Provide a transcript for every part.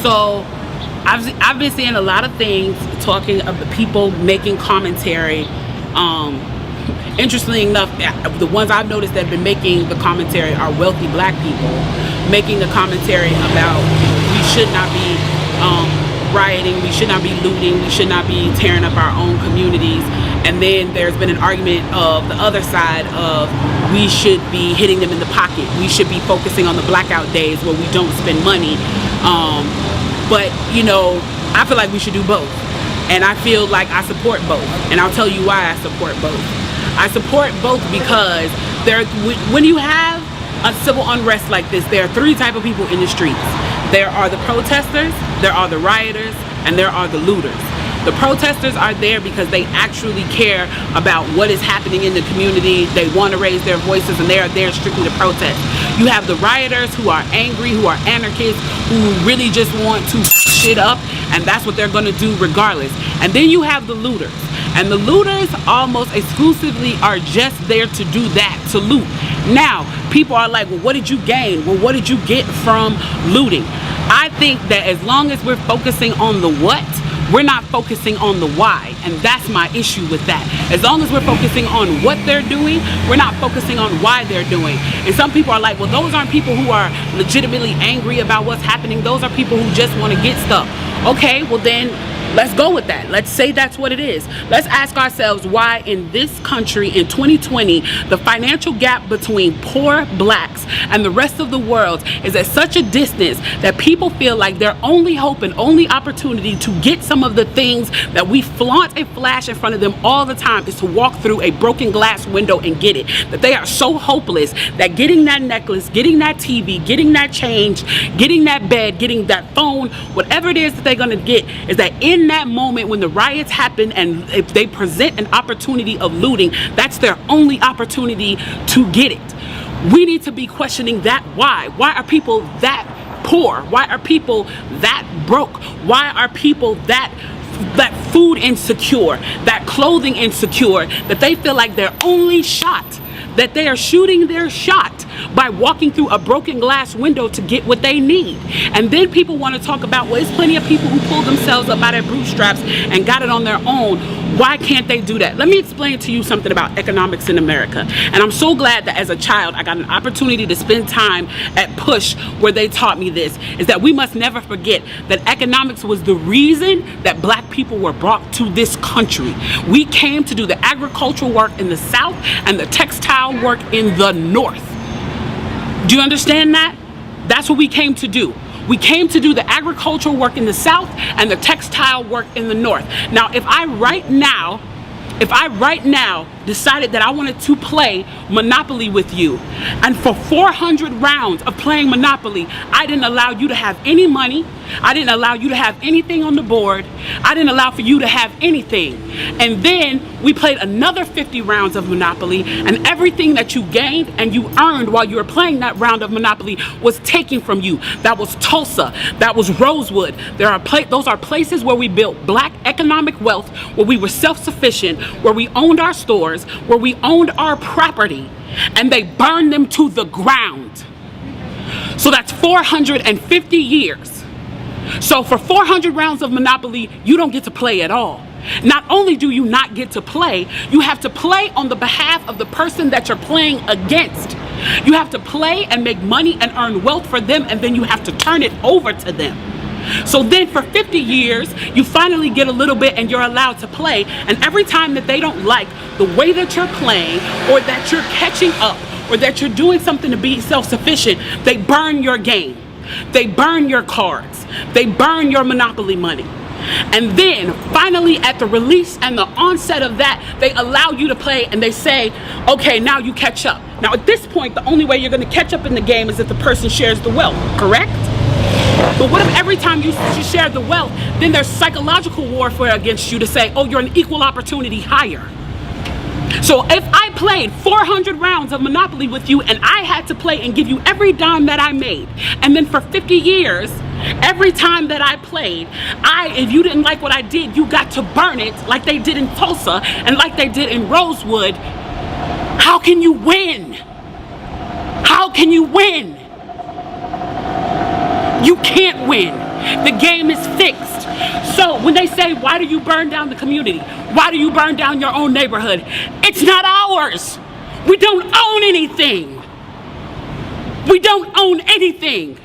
So I've been seeing a lot of things talking of the people making commentary. Interestingly enough, the ones I've noticed that have been making the commentary are wealthy black people making the commentary about we should not be rioting, we should not be looting, we should not be tearing up our own communities. And then there's been an argument of the other side of we should be hitting them in the pocket. We should be focusing on the blackout days where we don't spend money. But you know, I feel like we should do both. And I feel like I support both. And I'll tell you why I support both. I support both because when you have a civil unrest like this, there are three types of people in the streets. There are the protesters, there are the rioters, and there are the looters. The protesters are there because they actually care about what is happening in the community. They want to raise their voices, and they are there strictly to protest. You have the rioters who are angry, who are anarchists, who really just want to shit up, and that's what they're going to do regardless. And then you have the looters. And the looters almost exclusively are just there to do that, to loot. Now, people are like, well, what did you gain? Well, what did you get from looting? I think that as long as we're focusing on the what, we're not focusing on the why, and that's my issue with that. As long as we're focusing on what they're doing, we're not focusing on why they're doing. And some people are like, well, those aren't people who are legitimately angry about what's happening. Those are people who just want to get stuff. Okay, well then, let's go with that. Let's say that's what it is. Let's ask ourselves why in this country in 2020, the financial gap between poor blacks and the rest of the world is at such a distance that people feel like their only hope and only opportunity to get some of the things that we flaunt and flash in front of them all the time is to walk through a broken glass window and get it. That they are so hopeless that getting that necklace, getting that TV, getting that change, getting that bed, getting that phone, whatever it is that they're gonna get, is that in that moment when the riots happen and if they present an opportunity of looting, that's their only opportunity to get it. We need to be questioning that why. Why are people that poor? Why are people that broke? Why are people that food insecure, that clothing insecure, that they feel like their only shot, that they are shooting their shot by walking through a broken glass window to get what they need? And then people want to talk about, well, there's plenty of people who pulled themselves up by their bootstraps and got it on their own. Why can't they do that? Let me explain to you something about economics in America. And I'm so glad that as a child I got an opportunity to spend time at Push where they taught me this, is that we must never forget that economics was the reason that black people were brought to this country. We came to do the agricultural work in the South and the textile work in the North. Do you understand that? That's what we came to do. We came to do the agricultural work in the South and the textile work in the North. Now, if I right now decided that I wanted to play Monopoly with you, and for 400 rounds of playing Monopoly, I didn't allow you to have any money, I didn't allow you to have anything on the board, I didn't allow for you to have anything, and then we played another 50 rounds of Monopoly, and everything that you gained and you earned while you were playing that round of Monopoly was taken from you. That was Tulsa, that was Rosewood. Those are places where we built black economic wealth, where we were self-sufficient, where we owned our stores, where we owned our property, and they burned them to the ground. So that's 450 years. So for 400 rounds of Monopoly, you don't get to play at all. Not only do you not get to play, you have to play on the behalf of the person that you're playing against. You have to play and make money and earn wealth for them, and then you have to turn it over to them. So then for 50 years, you finally get a little bit and you're allowed to play. And every time that they don't like the way that you're playing, or that you're catching up, or that you're doing something to be self-sufficient, they burn your game. They burn your cards. They burn your Monopoly money. And then finally at the release and the onset of that, they allow you to play and they say, okay, now you catch up. Now at this point, the only way you're going to catch up in the game is if the person shares the wealth, correct? But what if every time you share the wealth, then there's psychological warfare against you to say, oh, you're an equal opportunity hire. So if I played 400 rounds of Monopoly with you and I had to play and give you every dime that I made, and then for 50 years, every time that I played, if you didn't like what I did, you got to burn it like they did in Tulsa and like they did in Rosewood, how can you win? How can you win? You can't win. The game is fixed. So when they say, why do you burn down the community? Why do you burn down your own neighborhood? It's not ours. We don't own anything. We don't own anything.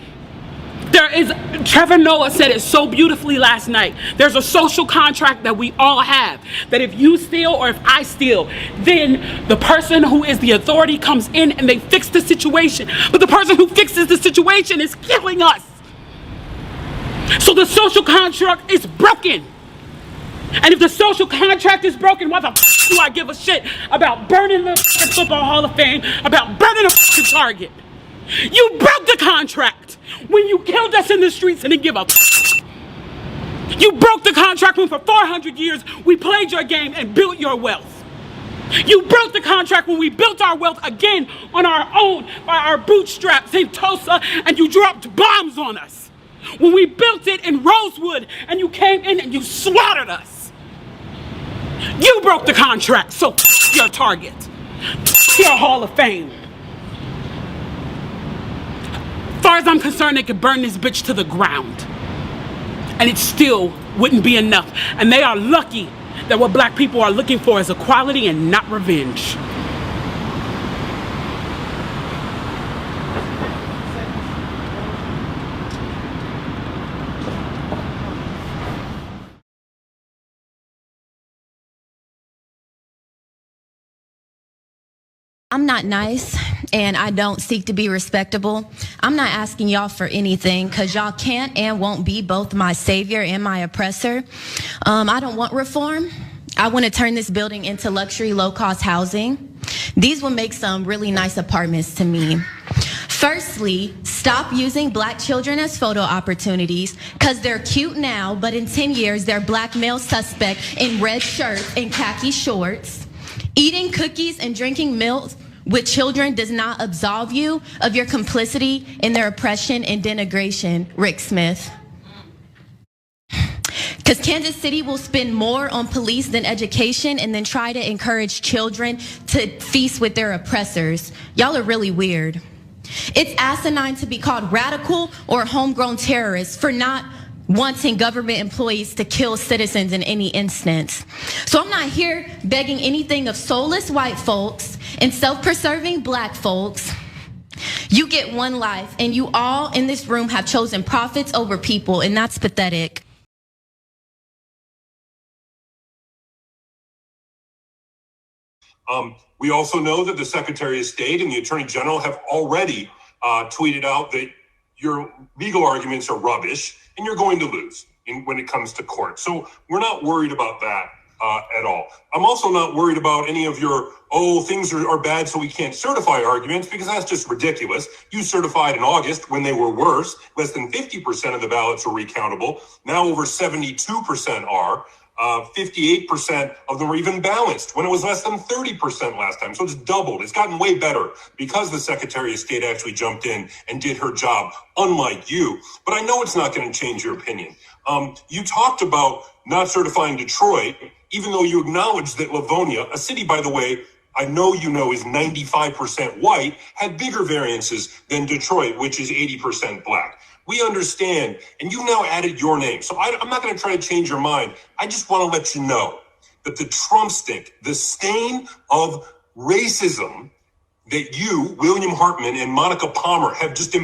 Trevor Noah said it so beautifully last night. There's a social contract that we all have, that if you steal or if I steal, then the person who is the authority comes in and they fix the situation. But the person who fixes the situation is killing us. So the social contract is broken. And if the social contract is broken, why the f do I give a shit about burning the Football Hall of Fame, about burning a Target? You broke the contract when you killed us in the streets and didn't give a f. You broke the contract when for 400 years we played your game and built your wealth. You broke the contract when we built our wealth again on our own, by our bootstraps in Tulsa, and you dropped bombs on us. When we built it in Rosewood and you came in and you slaughtered us. You broke the contract, so f your Target. F your Hall of Fame. As far as I'm concerned, they could burn this bitch to the ground. And it still wouldn't be enough. And they are lucky that what black people are looking for is equality and not revenge. I'm not nice, and I don't seek to be respectable. I'm not asking y'all for anything, because y'all can't and won't be both my savior and my oppressor. I don't want reform. I want to turn this building into luxury, low-cost housing. These will make some really nice apartments to me. Firstly, stop using black children as photo opportunities, because they're cute now, but in 10 years, they're black male suspect in red shirts and khaki shorts. Eating cookies and drinking milk with children does not absolve you of your complicity in their oppression and denigration, Rick Smith. Because Kansas City will spend more on police than education and then try to encourage children to feast with their oppressors. Y'all are really weird. It's asinine to be called radical or homegrown terrorists for not wanting government employees to kill citizens in any instance. So I'm not here begging anything of soulless white folks and self-preserving black folks. You get one life, and you all in this room have chosen profits over people, and that's pathetic. We also know that the Secretary of State and the Attorney General have already tweeted out that your legal arguments are rubbish and you're going to lose when it comes to court. So we're not worried about that at all. I'm also not worried about any of your, things are bad so we can't certify arguments, because that's just ridiculous. You certified in August when they were worse. Less than 50% of the ballots are recountable. Now over 72% are. 58% of them are even balanced when it was less than 30% last time. So it's doubled. It's gotten way better because the Secretary of State actually jumped in and did her job, unlike you. But I know it's not going to change your opinion. You talked about not certifying Detroit, even though you acknowledged that Livonia, a city, by the way, I know you know is 95% white, had bigger variances than Detroit, which is 80% black. We understand, and you've now added your name. So I'm not going to try to change your mind. I just want to let you know that the Trump stink, the stain of racism that you, William Hartman, and Monica Palmer have just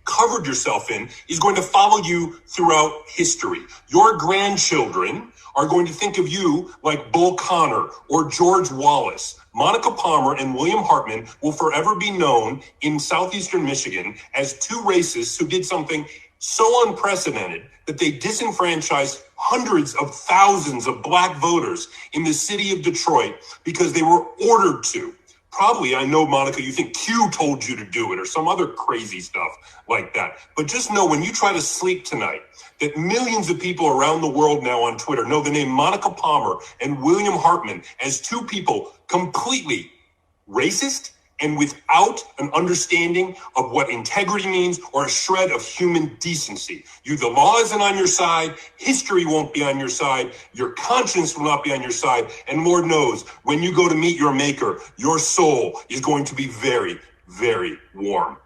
covered yourself in is going to follow you throughout history. Your grandchildren are going to think of you like Bull Connor or George Wallace. Monica Palmer and William Hartman will forever be known in southeastern Michigan as two racists who did something so unprecedented that they disenfranchised hundreds of thousands of black voters in the city of Detroit because they were ordered to. Probably, I know, Monica, you think Q told you to do it or some other crazy stuff like that. But just know when you try to sleep tonight, that millions of people around the world now on Twitter know the name Monica Palmer and William Hartman as two people completely racist and without an understanding of what integrity means or a shred of human decency. The law isn't on your side, history won't be on your side, your conscience will not be on your side, and Lord knows, when you go to meet your maker, your soul is going to be very, very warm.